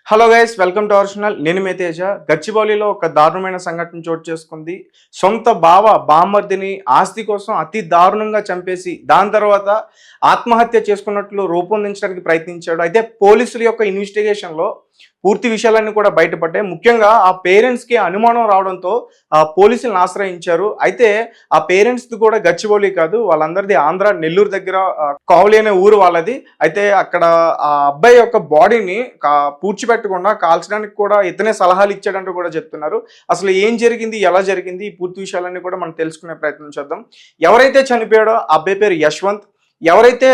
Hello guys, welcome to our channel. నేను మీ తేజ. గచ్చిబౌలిలో ఒక దారుణమైన సంఘటన చోటు చేసుకుంది. సొంత బామ్మర్దిని ఆస్తి కోసం అతి దారుణంగా చంపేసి దాని తర్వాత ఆత్మహత్య చేసుకున్నట్లు రూపొందించడానికి ప్రయత్నించాడు. అయితే పోలీసుల యొక్క ఇన్వెస్టిగేషన్లో పూర్తి విషయాలన్నీ కూడా బయటపడ్డాయి. ముఖ్యంగా ఆ పేరెంట్స్కి అనుమానం రావడంతో ఆ పోలీసులను ఆశ్రయించారు. అయితే ఆ పేరెంట్స్ కూడా గచ్చిబౌలి కాదు, వాళ్ళందరిది ఆంధ్ర నెల్లూరు దగ్గర కావలి అనే ఊరు వాళ్ళది. అయితే అక్కడ ఆ అబ్బాయి యొక్క బాడీని పూడ్చిపెట్టకుండా కాల్చడానికి కూడా ఇతనే సలహాలు ఇచ్చాడంటూ కూడా చెప్తున్నారు. అసలు ఏం జరిగింది, ఎలా జరిగింది, ఈ పూర్తి విషయాలన్నీ కూడా మనం తెలుసుకునే ప్రయత్నం చేద్దాం. ఎవరైతే చనిపోయాడో ఆ అబ్బాయి పేరు యశ్వంత్, ఎవరైతే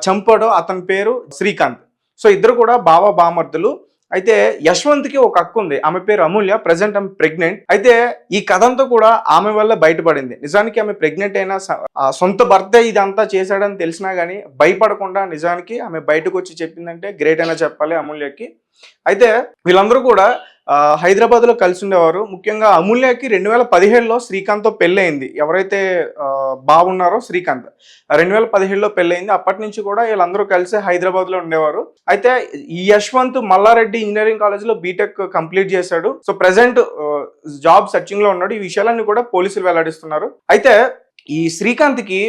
చంపాడో అతని పేరు శ్రీకాంత్. సో ఇద్దరు కూడా బామర్దులు. అయితే యశ్వంత్కి ఒక అక్క ఉంది, ఆమె పేరు అమూల్య. ప్రజెంట్ ఆమె ప్రెగ్నెంట్. అయితే ఈ కథ అంతా కూడా ఆమె వల్ల బయటపడింది. నిజానికి ఆమె ప్రెగ్నెంట్ అయినా సొంత భర్త ఇదంతా చేశాడని తెలిసినా కానీ భయపడకుండా నిజానికి ఆమె బయటకు వచ్చి చెప్పిందంటే గ్రేట్ అయినా చెప్పాలి అమూల్యకి. అయితే వీళ్ళందరూ కూడా హైదరాబాద్లో కలిసి ఉండేవారు. ముఖ్యంగా అమూల్యకి 2017లో శ్రీకాంత్తో పెళ్ళయింది. ఎవరైతే బాగున్నారో శ్రీకాంత్ 2017లో పెళ్ళయింది. అప్పటి నుంచి కూడా వీళ్ళందరూ కలిసి హైదరాబాద్లో ఉండేవారు. అయితే ఈ యశ్వంత్ మల్లారెడ్డి ఇంజనీరింగ్ కాలేజ్లో బీటెక్ కంప్లీట్ చేశాడు. సో ప్రెసెంట్ జాబ్ సర్చింగ్లో ఉన్నాడు. ఈ విషయాలన్నీ కూడా పోలీసులు వెల్లడిస్తున్నారు. అయితే ఈ శ్రీకాంత్కి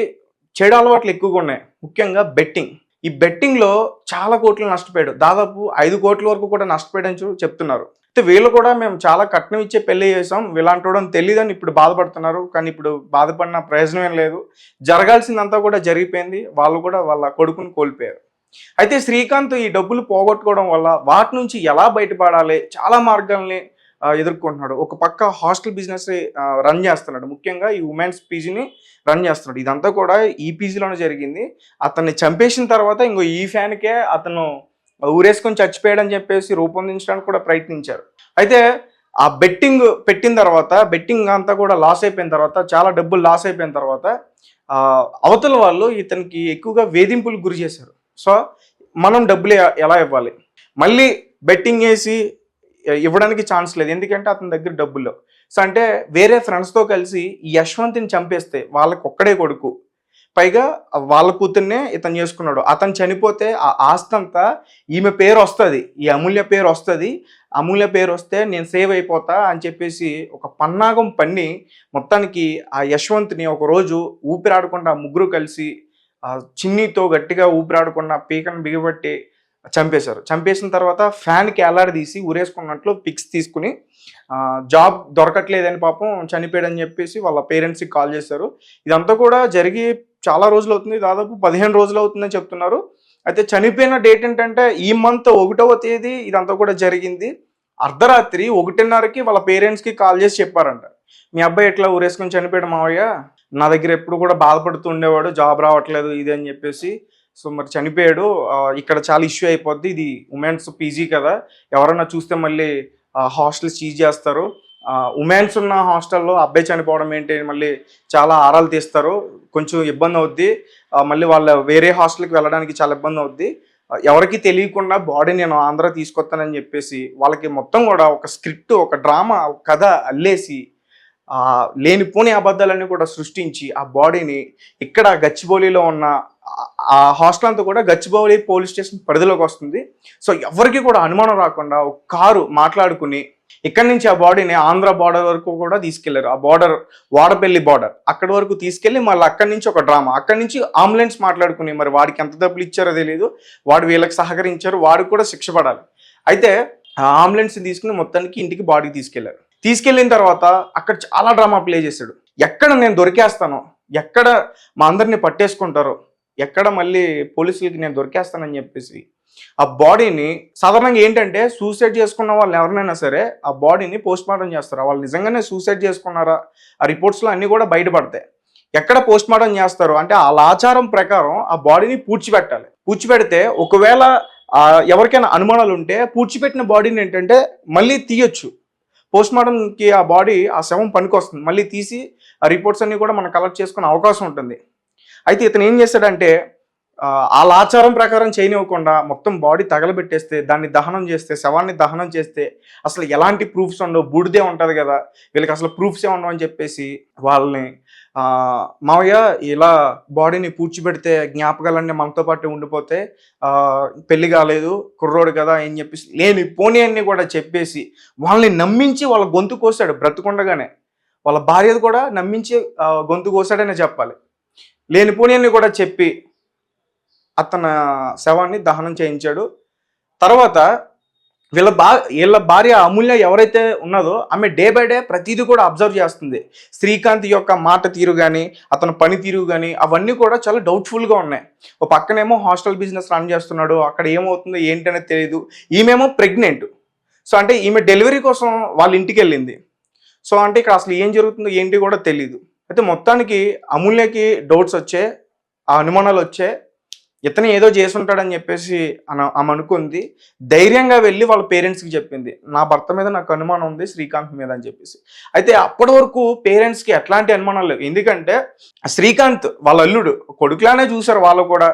చెడు అలవాట్లు ఎక్కువగా ఉన్నాయి, ముఖ్యంగా బెట్టింగ్. ఈ బెట్టింగ్లో చాలా కోట్లు నష్టపోయాడు. దాదాపు 5 కోట్ల వరకు కూడా నష్టపోయాడని చెప్తున్నారు. అయితే వీళ్ళు కూడా మేము చాలా కట్నం ఇచ్చే పెళ్లి చేసాం, వీళ్ళంటోడని తెలియదని ఇప్పుడు బాధపడుతున్నారు. కానీ ఇప్పుడు బాధపడిన ప్రయోజనం ఏం లేదు. జరగాల్సిందంతా కూడా జరిగిపోయింది. వాళ్ళు కూడా వాళ్ళ కొడుకుని కోల్పోయారు. అయితే శ్రీకాంత్ ఈ డబ్బులు పోగొట్టుకోవడం వల్ల వాటి నుంచి ఎలా బయటపడాలి చాలా మార్గాల్ని ఎదుర్కొంటున్నాడు. ఒక పక్క హాస్టల్ బిజినెస్ రన్ చేస్తున్నాడు, ముఖ్యంగా ఈ ఉమెన్స్ పీజీని రన్ చేస్తున్నాడు. ఇదంతా కూడా ఈ పీజీలోనే జరిగింది. అతన్ని చంపేసిన తర్వాత ఇంకో ఈ ఫ్యాన్కే అతను ఊరేసుకొని చచ్చిపోయాడని చెప్పేసి రూపొందించడానికి కూడా ప్రయత్నించారు. అయితే ఆ బెట్టింగ్ పెట్టిన తర్వాత బెట్టింగ్ అంతా కూడా లాస్ అయిపోయిన తర్వాత, చాలా డబ్బులు లాస్ అయిపోయిన తర్వాత అవతల వాళ్ళు ఇతనికి ఎక్కువగా వేధింపులకు గురి చేశారు. సో మనం డబ్బులు ఎలా ఇవ్వాలి, మళ్ళీ బెట్టింగ్ వేసి ఇవ్వడానికి ఛాన్స్ లేదు, ఎందుకంటే అతని దగ్గర డబ్బులు. సో అంటే వేరే ఫ్రెండ్స్తో కలిసి ఈ యశ్వంత్ని చంపేస్తే వాళ్ళకి ఒక్కడే కొడుకు, పైగా వాళ్ళ కూతుర్నే ఇతను చేసుకున్నాడు. అతను చనిపోతే ఆ ఆస్తి అంతా ఈమె పేరు వస్తుంది, ఈ అమూల్య పేరు వస్తుంది. అమూల్య పేరు వస్తే నేను సేవ్ అయిపోతా అని చెప్పేసి ఒక పన్నాగం పన్ని మొత్తానికి ఆ యశ్వంత్ని ఒకరోజు ఊపిరాడకుండా ముగ్గురు కలిసి చిన్నితో గట్టిగా ఊపిరాడకుండా పీకను బిగబట్టి చంపేశారు. చంపేసిన తర్వాత ఫ్యాన్కి ఎలాడదీసి ఊరేసుకున్నట్లు పిక్స్ తీసుకుని జాబ్ దొరకట్లేదని పాపం చనిపోయాడని చెప్పేసి వాళ్ళ పేరెంట్స్కి కాల్ చేశారు. ఇదంతా కూడా జరిగి చాలా రోజులు అవుతుంది, దాదాపు 15 రోజులు అవుతుందని చెప్తున్నారు. అయితే చనిపోయిన డేట్ ఏంటంటే ఈ మంత్ 1వ తేదీ ఇదంతా కూడా జరిగింది. అర్ధరాత్రి 1:30కి వాళ్ళ పేరెంట్స్కి కాల్ చేసి చెప్పారంట, మీ అబ్బాయి ఎట్లా ఊరేసుకొని చనిపోయాడు మావయ్య, నా దగ్గర ఎప్పుడు కూడా బాధపడుతూ ఉండేవాడు, జాబ్ రావట్లేదు ఇది అని చెప్పేసి. సో మరి చనిపోయాడు, ఇక్కడ చాలా ఇష్యూ అయిపోద్ది, ఇది ఉమెన్స్ పీజీ కదా, ఎవరన్నా చూస్తే మళ్ళీ హాస్టల్ సీజ్ చేస్తారు, ఉమెన్స్ ఉన్న హాస్టల్లో అబ్బాయి చనిపోవడం ఏంటి, మళ్ళీ చాలా ఆరాలు తీస్తారు, కొంచెం ఇబ్బంది అవుద్ది, మళ్ళీ వాళ్ళ వేరే హాస్టల్కి వెళ్ళడానికి చాలా ఇబ్బంది అవుద్ది, ఎవరికి తెలియకుండా బాడీ నేను ఆంధ్ర తీసుకొస్తానని చెప్పేసి వాళ్ళకి మొత్తం కూడా ఒక స్క్రిప్ట్, ఒక డ్రామా, ఒక కథ అల్లేసి లేనిపోని అబద్ధాలన్నీ కూడా సృష్టించి ఆ బాడీని ఇక్కడ గచ్చిబౌలిలో ఉన్న ఆ హాస్టల్ అంతా కూడా గచ్చిబౌలి పోలీస్ స్టేషన్ పరిధిలోకి వస్తుంది. సో ఎవరికి కూడా అనుమానం రాకుండా ఒక కారు మాట్లాడుకుని ఇక్కడి నుంచి ఆ బాడీని ఆంధ్ర బార్డర్ వరకు కూడా తీసుకెళ్లారు. ఆ బార్డర్ వాడపల్లి బార్డర్ అక్కడి వరకు తీసుకెళ్లి మళ్ళీ అక్కడి నుంచి ఒక డ్రామా, అక్కడి నుంచి అంబులెన్స్ మాట్లాడుకుని మరి వాడికి ఎంత డబ్బులు ఇచ్చారో తెలియదు, వాడు వీళ్ళకి సహకరించారు, వాడికి కూడా శిక్ష పడాలి. అయితే ఆ అంబులెన్స్ తీసుకుని మొత్తానికి ఇంటికి బాడీకి తీసుకెళ్లారు. తీసుకెళ్ళిన తర్వాత అక్కడ చాలా డ్రామా ప్లే చేశాడు. ఎక్కడ నేను దొరికేస్తానో, ఎక్కడ మా అందరిని పట్టేసుకుంటారో, ఎక్కడ మళ్ళీ పోలీసులకి నేను దొరికేస్తానని చెప్పేసి ఆ బాడీని సాధారణంగా ఏంటంటే సూసైడ్ చేసుకున్న వాళ్ళు ఎవరినైనా సరే ఆ బాడీని పోస్ట్ మార్టం చేస్తారు. వాళ్ళు నిజంగానే సూసైడ్ చేసుకున్నారా ఆ రిపోర్ట్స్లో అన్నీ కూడా బయటపడతాయి. ఎక్కడ పోస్ట్ మార్టం చేస్తారు అంటే వాళ్ళ ఆచారం ప్రకారం ఆ బాడీని పూడ్చిపెట్టాలి. పూడ్చిపెడితే ఒకవేళ ఎవరికైనా అనుమానాలు ఉంటే పూడ్చిపెట్టిన బాడీని ఏంటంటే మళ్ళీ తీయొచ్చు. పోస్ట్ మార్టంకి ఆ బాడీ ఆ శవం పనికొస్తుంది, మళ్ళీ తీసి ఆ రిపోర్ట్స్ అన్నీ కూడా మనం కలెక్ట్ చేసుకునే అవకాశం ఉంటుంది. అయితే ఇతను ఏం చేశాడంటే వాళ్ళ ఆచారం ప్రకారం చేయనివ్వకుండా మొత్తం బాడీ తగలబెట్టేస్తే, దాన్ని దహనం చేస్తే, శవాన్ని దహనం చేస్తే అసలు ఎలాంటి ప్రూఫ్స్ ఉండవు, బూడిదే ఉంటుంది కదా, వీళ్ళకి అసలు ప్రూఫ్సే ఉండవు అని చెప్పేసి వాళ్ళని మావయ్య ఇలా బాడీని పూడ్చిపెడితే జ్ఞాపకాలన్నీ మనతో పాటు ఉండిపోతే పెళ్లి కాలేదు కుర్రోడు కదా అని చెప్పేసి లేని పోనీ అన్ని కూడా చెప్పేసి వాళ్ళని నమ్మించి వాళ్ళ గొంతు కోసాడు బ్రతుకుండగానే. వాళ్ళ భార్యది కూడా నమ్మించి గొంతు కోసాడనే చెప్పాలి. లేని పోనీ అన్ని కూడా చెప్పి అతని శవాన్ని దహనం చేయించాడు. తర్వాత వీళ్ళ భార్య అమూల్య ఎవరైతే ఉన్నదో ఆమె డే బై డే ప్రతిదీ కూడా అబ్జర్వ్ చేస్తుంది. శ్రీకాంత్ యొక్క మాట తీరు కానీ అతని పని తీరు కానీ అవన్నీ కూడా చాలా డౌట్ఫుల్గా ఉన్నాయి. ఒక పక్కనేమో హాస్టల్ బిజినెస్ రన్ చేస్తున్నాడు, అక్కడ ఏమవుతుందో ఏంటనేది తెలియదు. ఈమెమో ప్రెగ్నెంట్. సో అంటే ఈమె డెలివరీ కోసం వాళ్ళ ఇంటికి వెళ్ళింది. సో అంటే ఇక్కడ అసలు ఏం జరుగుతుందో ఏంటి కూడా తెలియదు. అయితే మొత్తానికి అమూల్యకి డౌట్స్ వచ్చే, ఆ అనుమానాలు వచ్చే, ఇతను ఏదో చేసి ఉంటాడని చెప్పేసి ఆమె అనుకుంది. ధైర్యంగా వెళ్ళి వాళ్ళ పేరెంట్స్కి చెప్పింది, నా భర్త మీద నాకు అనుమానం ఉంది శ్రీకాంత్ మీద అని చెప్పేసి. అయితే అప్పటి వరకు పేరెంట్స్కి ఎట్లాంటి అనుమానాలు లేవు. ఎందుకంటే శ్రీకాంత్ వాళ్ళ అల్లుడు కొడుకులానే చూశారు. వాళ్ళు కూడా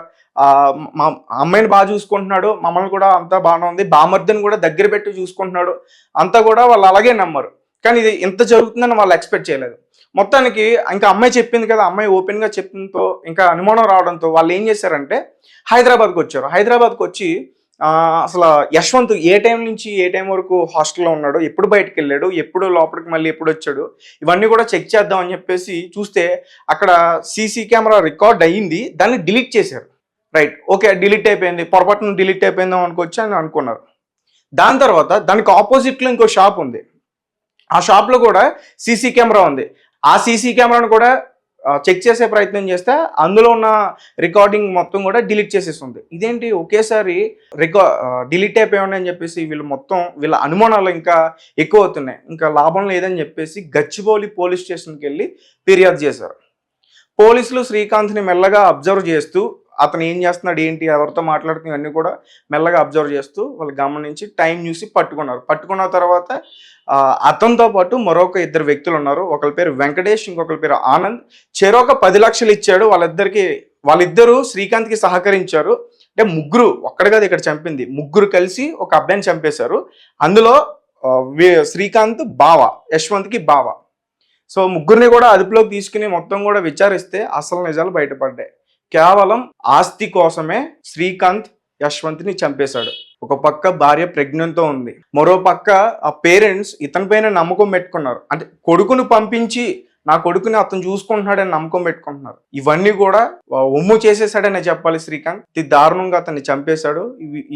మా అమ్మాయిని బాగా చూసుకుంటున్నాడు, మమ్మల్ని కూడా అంతా బాగానే ఉంది, బామర్దిని కూడా దగ్గర పెట్టి చూసుకుంటున్నాడు, అంతా కూడా వాళ్ళు అలాగే నమ్మరు. కానీ ఇది ఇంత జరుగుతుందని వాళ్ళు ఎక్స్పెక్ట్ చేయలేదు. మొత్తానికి ఇంకా అమ్మాయి చెప్పింది కదా, అమ్మాయి ఓపెన్గా చెప్పడంతో ఇంకా అనుమానం రావడంతో వాళ్ళు ఏం చేశారంటే హైదరాబాద్కి వచ్చారు. హైదరాబాద్కి వచ్చి అసలు యశ్వంత్ ఏ టైం నుంచి ఏ టైం వరకు హాస్టల్లో ఉన్నాడు, ఎప్పుడు బయటకు వెళ్ళాడు, ఎప్పుడు లోపలికి మళ్ళీ ఎప్పుడు వచ్చాడు, ఇవన్నీ కూడా చెక్ చేద్దాం అని చెప్పేసి చూస్తే అక్కడ సీసీ కెమెరా రికార్డ్ అయ్యింది. దాన్ని డిలీట్ చేశారు. రైట్, ఓకే డిలీట్ అయిపోయింది, పొరపాటున డిలీట్ అయిపోయిందాం అనుకోవచ్చు అని అనుకున్నారు. దాని తర్వాత దానికి ఆపోజిట్లో ఇంకో షాప్ ఉంది. ఆ షాప్లో కూడా సీసీ కెమెరా ఉంది. ఆ సీసీ కెమెరాను కూడా చెక్ చేసే ప్రయత్నం చేస్తే అందులో ఉన్న రికార్డింగ్ మొత్తం కూడా డిలీట్ చేసేస్తుంది. ఇదేంటి ఒకేసారి డిలీట్ అయిపోయాయని చెప్పేసి వీళ్ళ అనుమానాలు ఇంకా ఎక్కువ అవుతున్నాయి. ఇంకా లాభం లేదని చెప్పేసి గచ్చిబౌలి పోలీస్ స్టేషన్కి వెళ్ళి ఫిర్యాదు చేశారు. పోలీసులు శ్రీకాంత్ని మెల్లగా అబ్జర్వ్ చేస్తూ అతను ఏం చేస్తున్నాడు ఏంటి ఎవరితో మాట్లాడుతున్న అన్నీ కూడా మెల్లగా అబ్జర్వ్ చేస్తూ వాళ్ళు గమనించి టైం చూసి పట్టుకున్నారు. పట్టుకున్న తర్వాత అతనితో పాటు మరొక ఇద్దరు వ్యక్తులు ఉన్నారు. ఒకరి పేరు వెంకటేష్, ఇంకొకరి పేరు ఆనంద్. చెరొక 10 లక్షలు ఇచ్చాడు వాళ్ళిద్దరూ శ్రీకాంత్కి సహకరించారు. అంటే ముగ్గురు, ఒక్కడ కాదు ఇక్కడ చంపింది, ముగ్గురు కలిసి ఒక అబ్బాయిని చంపేశారు. అందులో శ్రీకాంత్ బావ, యశ్వంత్కి బావ. సో ముగ్గురిని కూడా అదుపులోకి తీసుకుని మొత్తం కూడా విచారిస్తే అసలు నిజాలు బయటపడ్డాయి. కేవలం ఆస్తి కోసమే శ్రీకాంత్ యశ్వంత్ని చంపేశాడు. ఒక పక్క భార్య ప్రెగ్నెంట్తో ఉంది, మరో పక్క ఆ పేరెంట్స్ ఇతని పైన నమ్మకం పెట్టుకున్నారు. అంటే కొడుకును పంపించి నా కొడుకుని అతను చూసుకుంటున్నాడని నమ్మకం పెట్టుకుంటున్నారు. ఇవన్నీ కూడా ఒమ్ము చేసేసాడనే చెప్పాలి. శ్రీకాంత్ దారుణంగా అతన్ని చంపేశాడు.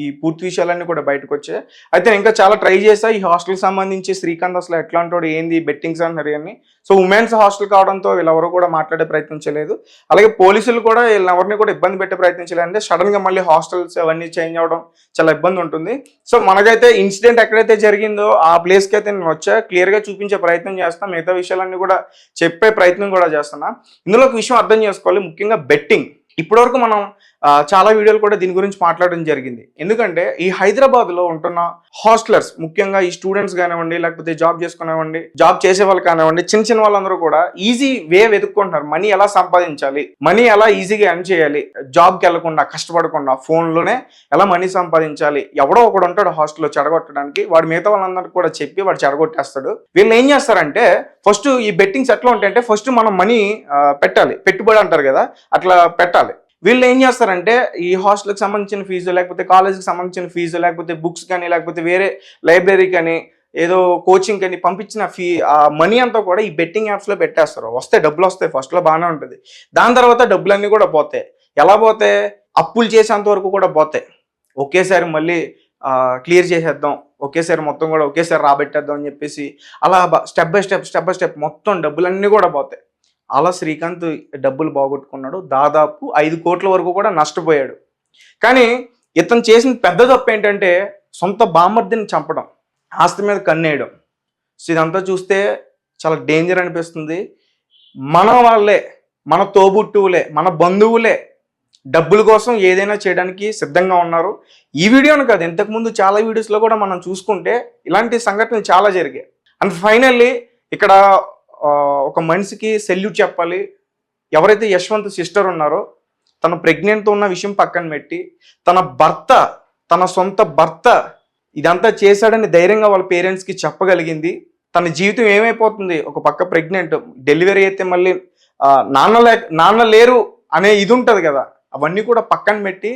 ఈ పూర్తి విషయాలన్నీ కూడా బయటకు వచ్చాయి. అయితే ఇంకా చాలా ట్రై చేశా ఈ హాస్టల్కి సంబంధించి శ్రీకాంత్ అసలు ఎట్లాంటి ఏంది బెట్టింగ్స్ అంటున్నారు అని. సో ఉమెన్స్ హాస్టల్ కావడంతో వీళ్ళెవరు కూడా మాట్లాడే ప్రయత్నించలేదు. అలాగే పోలీసులు కూడా వీళ్ళెవరిని కూడా ఇబ్బంది పెట్టే ప్రయత్నించలేదు. అంటే సడన్ గా మళ్ళీ హాస్టల్స్ అవన్నీ చేంజ్ అవడం చాలా ఇబ్బంది ఉంటుంది. సో మనకైతే ఇన్సిడెంట్ ఎక్కడైతే జరిగిందో ఆ ప్లేస్కి అయితే నేను వచ్చా క్లియర్ గా చూపించే ప్రయత్నం చేస్తాను. మిగతా విషయాలన్నీ కూడా చెప్పే ప్రయత్నం కూడా చేస్తున్నా. ఇందులో ఒక విషయం అర్థం చేసుకోవాలి, ముఖ్యంగా బెట్టింగ్. ఇప్పటివరకు మనం చాలా వీడియోలు కూడా దీని గురించి మాట్లాడడం జరిగింది. ఎందుకంటే ఈ హైదరాబాద్లో ఉంటున్న హాస్టలర్స్, ముఖ్యంగా ఈ స్టూడెంట్స్ కానివ్వండి, లేకపోతే జాబ్ చేసుకునేవ్వండి, జాబ్ చేసే వాళ్ళు కానివ్వండి, చిన్న చిన్న వాళ్ళందరూ కూడా ఈజీ వే వెతుక్కుంటున్నారు. మనీ ఎలా సంపాదించాలి, మనీ ఎలా ఈజీగా ఎర్న్ చేయాలి, జాబ్కి వెళ్లకుండా కష్టపడకుండా ఫోన్లోనే ఎలా మనీ సంపాదించాలి. ఎవడో ఒకడు ఉంటాడు హాస్టల్లో చెడగొట్టడానికి, వాడు మిగతా వాళ్ళందరికీ కూడా చెప్పి వాడు చెడగొట్టేస్తాడు. వీళ్ళు ఏం చేస్తారంటే ఫస్ట్ ఈ బెట్టింగ్స్ ఎట్లా ఉంటాయంటే ఫస్ట్ మనం మనీ పెట్టాలి, పెట్టుబడి అంటారు కదా, అట్లా పెట్టాలి. వీళ్ళు ఏం చేస్తారంటే ఈ హాస్టల్కి సంబంధించిన ఫీజు, లేకపోతే కాలేజీకి సంబంధించిన ఫీజు, లేకపోతే బుక్స్ కానీ, లేకపోతే వేరే లైబ్రరీ కానీ, ఏదో కోచింగ్ కానీ పంపించిన ఆ మనీ అంతా కూడా ఈ బెట్టింగ్ యాప్స్లో పెట్టేస్తారు. వస్తాయి, డబ్బులు వస్తాయి, ఫస్ట్లో బాగానే ఉంటుంది. దాని తర్వాత డబ్బులన్నీ కూడా పోతాయి. ఎలా పోతాయి? అప్పులు చేసేంత వరకు కూడా పోతాయి. ఒకేసారి మళ్ళీ క్లియర్ చేసేద్దాం, ఒకేసారి మొత్తం కూడా ఒకేసారి రాబెట్టేద్దాం అని చెప్పేసి అలా స్టెప్ బై స్టెప్ మొత్తం డబ్బులన్నీ కూడా పోతాయి. అలా శ్రీకాంత్ డబ్బులు బాగొట్టుకున్నాడు. దాదాపు 5 కోట్ల వరకు కూడా నష్టపోయాడు. కానీ ఇతను చేసిన పెద్ద తప్పు ఏంటంటే సొంత బామర్దిని చంపడం, ఆస్తి మీద కన్నేయడం. సో ఇదంతా చూస్తే చాలా డేంజర్ అనిపిస్తుంది. మన వాళ్ళే, మన తోబుట్టువులే, మన బంధువులే డబ్బుల కోసం ఏదైనా చేయడానికి సిద్ధంగా ఉన్నారు. ఈ వీడియోను కాదు, ఇంతకుముందు చాలా వీడియోస్లో కూడా మనం చూసుకుంటే ఇలాంటి సంఘటనలు చాలా జరిగాయి. అండ్ ఫైనల్లీ ఇక్కడ ఒక మనిషికి సెల్యూట్ చెప్పాలి. ఎవరైతే యశ్వంత్ సిస్టర్ ఉన్నారో తన ప్రెగ్నెంట్తో ఉన్న విషయం పక్కన పెట్టి తన సొంత భర్త ఇదంతా చేశాడని ధైర్యంగా వాళ్ళ పేరెంట్స్కి చెప్పగలిగింది. తన జీవితం ఏమైపోతుంది, ఒక పక్క ప్రెగ్నెంట్, డెలివరీ అయితే మళ్ళీ నాన్న లేరు అనే ఇది ఉంటుంది కదా, అవన్నీ కూడా పక్కన పెట్టి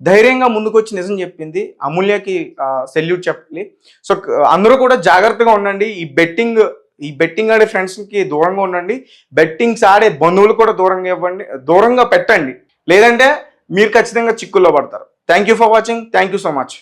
ధైర్యంగా ముందుకొచ్చి నిజం చెప్పింది అమూల్యకి సెల్యూట్ చెప్పాలి. సో అందరూ కూడా జాగ్రత్తగా ఉండండి. ఈ బెట్టింగ్ ఆడే ఫ్రెండ్స్కి దూరంగా ఉండండి. బెట్టింగ్స్ ఆడే బంధువులు కూడా దూరంగా పెట్టండి, లేదంటే మీరు ఖచ్చితంగా చిక్కుల్లో పడతారు. Thank you for watching. Thank you so much.